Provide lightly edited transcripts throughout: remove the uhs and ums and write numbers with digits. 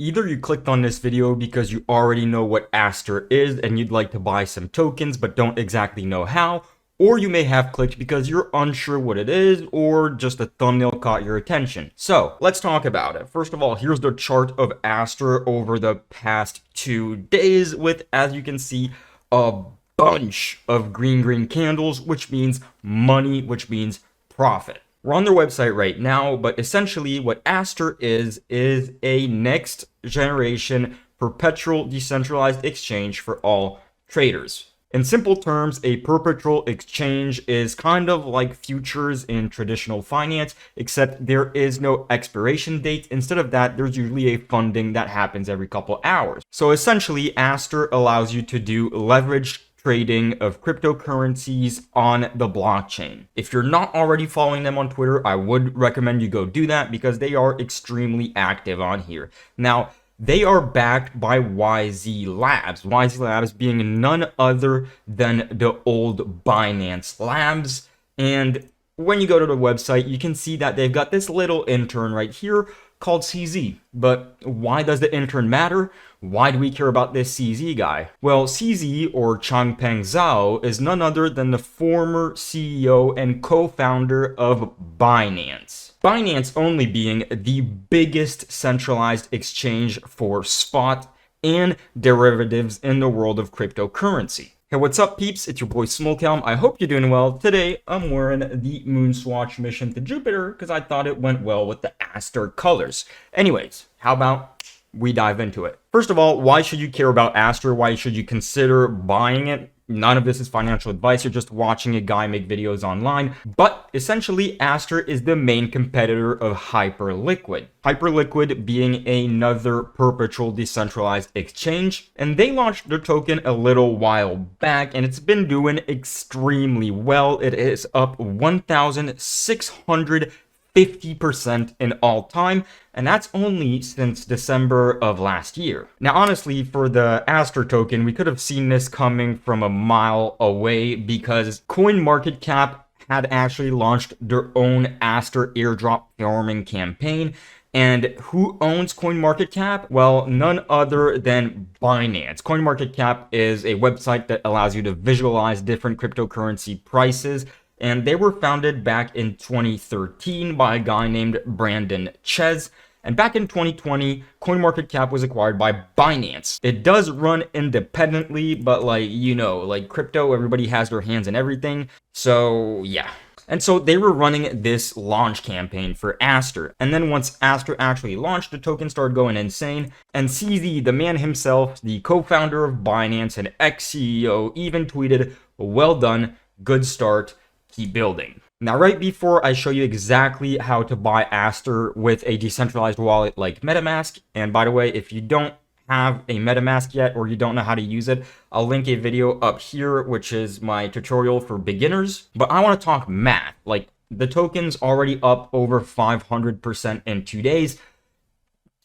Either you clicked on this video because you already know what ASTER is and you'd like to buy some tokens but don't exactly know how, or you may have clicked because you're unsure what it is or just a thumbnail caught your attention. So let's talk about it. First of all, here's the chart of ASTER over the past 2 days with, as you can see, a bunch of green candles, which means money, which means profit. We're on their website right now, but essentially what ASTER is a next generation perpetual decentralized exchange for all traders. In simple terms, a perpetual exchange is kind of like futures in traditional finance, except there is no expiration date. Instead of that, there's usually a funding that happens every couple hours. So essentially, ASTER allows you to do leveraged trading of cryptocurrencies on the blockchain. If you're not already following them on Twitter, I would recommend you go do that because they are extremely active on here. Now, they are backed by YZ Labs. YZ Labs being none other than the old Binance Labs. And when you go to the website, you can see that they've got this little intern right here called CZ. But why does the intern matter? Why do we care about this CZ guy? Well, CZ, or Changpeng Zhao, is none other than the former CEO and co-founder of Binance. Binance only being the biggest centralized exchange for spot and derivatives in the world of cryptocurrency. Hey, what's up, peeps? It's your boy Smolcalm. I hope you're doing well. Today, I'm wearing the Moonswatch mission to Jupiter because I thought it went well with the ASTER colors. Anyways, how about we dive into it? First of all, why should you care about ASTER? Why should you consider buying it? None of this is financial advice. You're just watching a guy make videos online. But essentially, ASTER is the main competitor of Hyperliquid. Hyperliquid being another perpetual decentralized exchange. And they launched their token a little while back, and it's been doing extremely well. It is up 1,650% in all time, and that's only since December of last year. Now, honestly, for the ASTER token, we could have seen this coming from a mile away because CoinMarketCap had actually launched their own ASTER airdrop farming campaign. And who owns CoinMarketCap? Well, none other than Binance. CoinMarketCap is a website that allows you to visualize different cryptocurrency prices. And they were founded back in 2013 by a guy named Brandon Ches. And back in 2020, CoinMarketCap was acquired by Binance. It does run independently, but like crypto, everybody has their hands in everything. So yeah. And so they were running this launch campaign for ASTER. And then once ASTER actually launched, the token started going insane. And CZ, the man himself, the co-founder of Binance and ex-CEO, even tweeted, "Well done, good start. Keep building." Now, right before I show you exactly how to buy ASTER with a decentralized wallet like MetaMask, and by the way, if you don't have a MetaMask yet or you don't know how to use it, I'll link a video up here, which is my tutorial for beginners. But I want to talk math. Like, the token's already up over 500% in 2 days.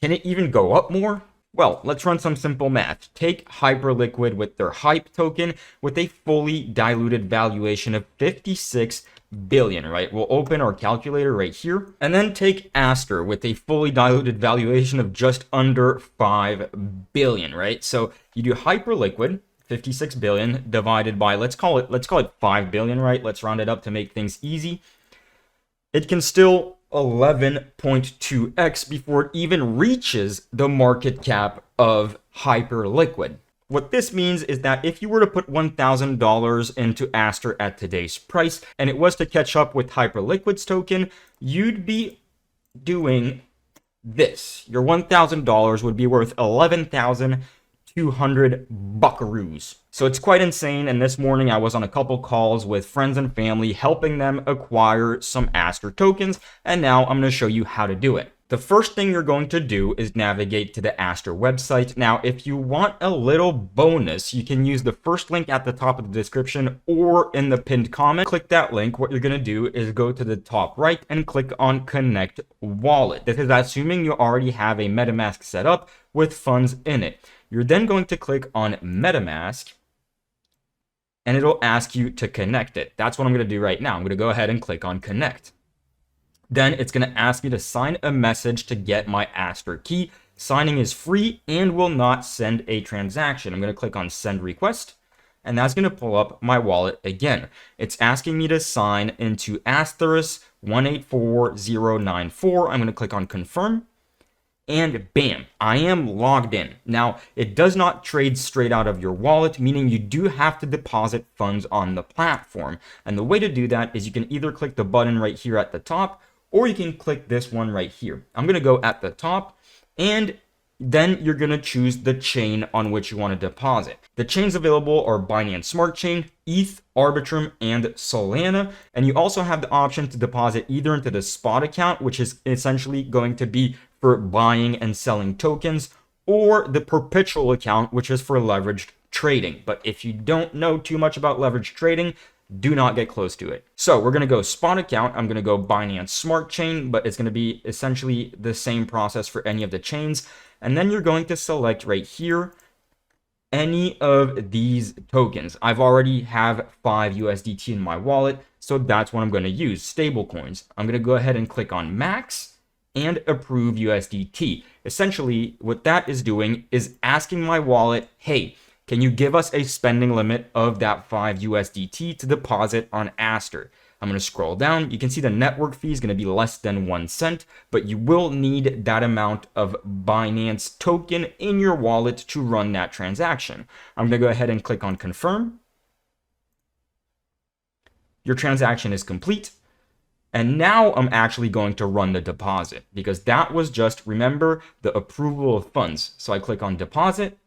Can it even go up more? Well, let's run some simple math. Take Hyperliquid with their HYPE token with a fully diluted valuation of 56 billion, right? We'll open our calculator right here. And then take ASTER with a fully diluted valuation of just under 5 billion, right? So you do Hyperliquid, 56 billion, divided by, let's call it 5 billion, right? Let's round it up to make things easy. It can still 11.2x before it even reaches the market cap of Hyperliquid. What this means is that if you were to put $1,000 into ASTER at today's price, and it was to catch up with Hyperliquid's token, you'd be doing this. Your $1,000 would be worth 11,200 buckaroos. So it's quite insane, and this morning I was on a couple calls with friends and family helping them acquire some ASTER tokens, and now I'm going to show you how to do it. The first thing you're going to do is navigate to the ASTER website. Now, if you want a little bonus, you can use the first link at the top of the description or in the pinned comment. Click that link. What you're going to do is go to the top right and click on Connect Wallet. This is assuming you already have a MetaMask set up with funds in it. You're then going to click on MetaMask, and it'll ask you to connect it. That's what I'm going to do right now. I'm going to go ahead and click on Connect. Then it's going to ask me to sign a message to get my ASTER key. Signing is free and will not send a transaction. I'm going to click on send request, and that's going to pull up my wallet again. It's asking me to sign into Asterisk 184094. I'm going to click on confirm. And bam, I am logged in. Now, it does not trade straight out of your wallet, meaning you do have to deposit funds on the platform. And the way to do that is you can either click the button right here at the top, or you can click this one right here. I'm going to go at the top, and then you're going to choose the chain on which you want to deposit. The chains available are Binance Smart Chain, ETH, Arbitrum, and Solana. And you also have the option to deposit either into the spot account, which is essentially going to be for buying and selling tokens, or the perpetual account, which is for leveraged trading. But if you don't know too much about leveraged trading, do not get close to it. So we're going to go spot account. I'm going to go Binance Smart Chain, but it's going to be essentially the same process for any of the chains. And then you're going to select right here any of these tokens. I've already have 5 USDT in my wallet, so that's what I'm going to use, stable coins. I'm going to go ahead and click on max and approve USDT. Essentially, what that is doing is asking my wallet, hey, can you give us a spending limit of that 5 USDT to deposit on Aster? I'm going to scroll down. You can see the network fee is going to be less than 1 cent, but you will need that amount of Binance token in your wallet to run that transaction. I'm going to go ahead and click on confirm. Your transaction is complete. And now I'm actually going to run the deposit, because that was just, remember, the approval of funds. So I click on deposit,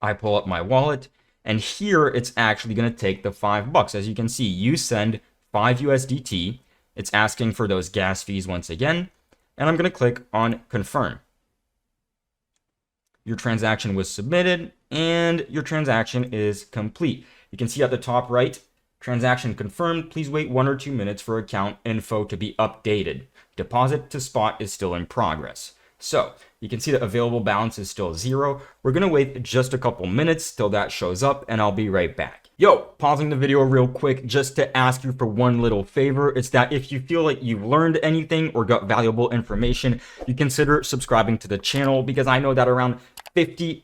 I pull up my wallet, and here it's actually going to take the $5. As you can see, you send 5 USDT. It's asking for those gas fees once again, and I'm going to click on confirm. Your transaction was submitted, and your transaction is complete. You can see at the top right, transaction confirmed. Please wait 1 or 2 minutes for account info to be updated. Deposit to spot is still in progress. So you can see the available balance is still 0. We're going to wait just a couple minutes till that shows up, and I'll be right back. Yo, pausing the video real quick just to ask you for one little favor. It's that if you feel like you've learned anything or got valuable information, you consider subscribing to the channel, because I know that around 50%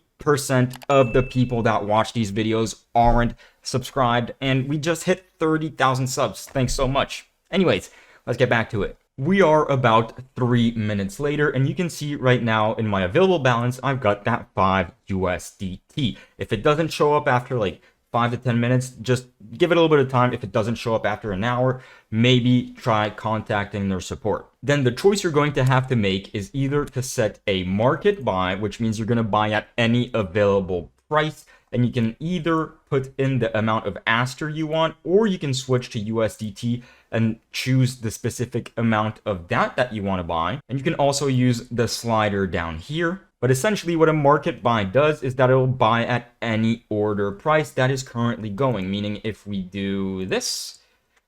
of the people that watch these videos aren't subscribed, and we just hit 30,000 subs. Thanks so much. Anyways, let's get back to it. We are about 3 minutes later, and you can see right now in my available balance, I've got that 5 USDT. If it doesn't show up after like 5 to 10 minutes, just give it a little bit of time. If it doesn't show up after an hour, maybe try contacting their support. Then the choice you're going to have to make is either to set a market buy, which means you're going to buy at any available price, and you can either put in the amount of Aster you want, or you can switch to USDT and choose the specific amount of that you want to buy. And you can also use the slider down here. But essentially what a market buy does is that it will buy at any order price that is currently going. Meaning if we do this,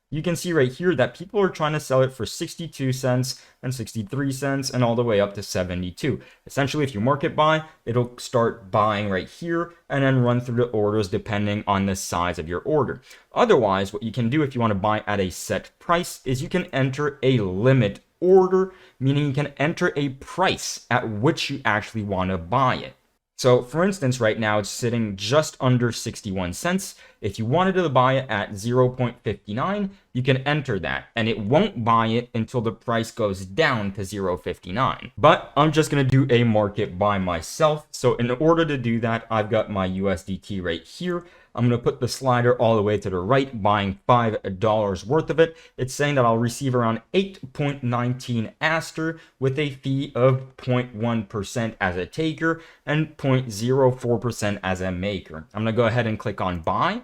you can see right here that people are trying to sell it for 62 cents and 63 cents and all the way up to 72. Essentially, if you market buy, it'll start buying right here and then run through the orders depending on the size of your order. Otherwise, what you can do if you want to buy at a set price is you can enter a limit order, meaning you can enter a price at which you actually want to buy it. So for instance, right now it's sitting just under 61 cents. If you wanted to buy it at 0.59, you can enter that, and it won't buy it until the price goes down to 0.59. But I'm just going to do a market buy myself. So in order to do that, I've got my USDT right here. I'm going to put the slider all the way to the right, buying $5 worth of it. It's saying that I'll receive around 8.19 Aster with a fee of 0.1% as a taker and 0.04% as a maker. I'm going to go ahead and click on buy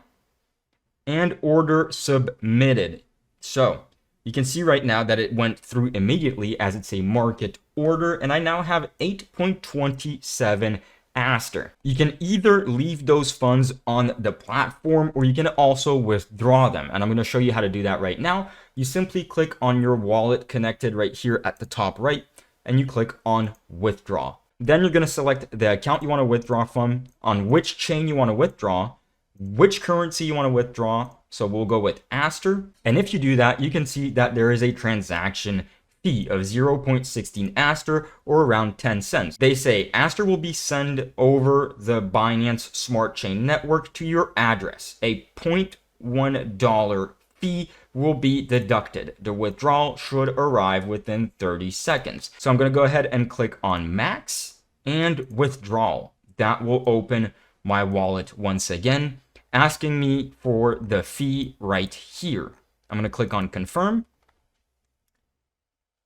and order submitted. So you can see right now that it went through immediately as it's a market order, and I now have 8.27 Aster. You can either leave those funds on the platform, or you can also withdraw them. And I'm going to show you how to do that right now. You simply click on your wallet connected right here at the top right, and you click on withdraw. Then you're going to select the account you want to withdraw from, on which chain you want to withdraw, which currency you want to withdraw. So we'll go with Aster. And if you do that, you can see that there is a transaction fee of 0.16 Aster, or around 10 cents. They say Aster will be sent over the Binance Smart Chain network to your address. A $0.1 fee will be deducted. The withdrawal should arrive within 30 seconds. So I'm going to go ahead and click on max and withdrawal. That will open my wallet once again, asking me for the fee right here. I'm going to click on confirm.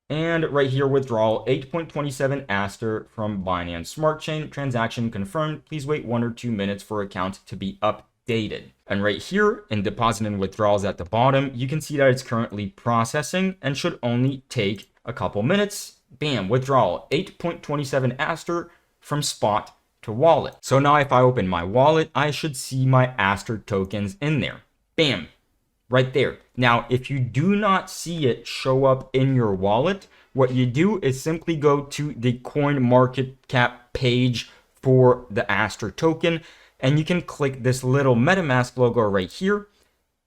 And right here, withdrawal 8.27 Aster from Binance Smart Chain. Transaction confirmed. Please wait 1 or 2 minutes for account to be updated. And right here in deposit and withdrawals at the bottom, you can see that it's currently processing and should only take a couple minutes. Bam, withdrawal 8.27 Aster from spot to wallet. So now if I open my wallet, I should see my Aster tokens in there. Bam. Right there. Now, if you do not see it show up in your wallet, what you do is simply go to the coin market cap page for the Aster token, and you can click this little MetaMask logo right here,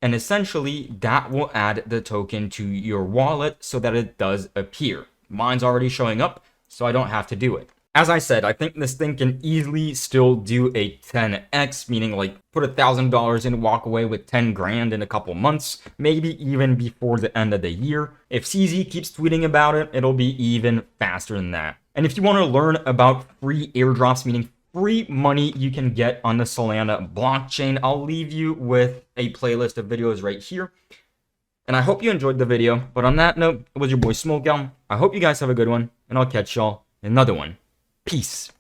and essentially that will add the token to your wallet so that it does appear. Mine's already showing up, so I don't have to do it. As I said, I think this thing can easily still do a 10x, meaning like put $1,000 in, walk away with 10 grand in a couple months, maybe even before the end of the year. If CZ keeps tweeting about it, it'll be even faster than that. And if you want to learn about free airdrops, meaning free money you can get on the Solana blockchain, I'll leave you with a playlist of videos right here. And I hope you enjoyed the video. But on that note, it was your boy Smokeout. I hope you guys have a good one, and I'll catch y'all in another one. Peace.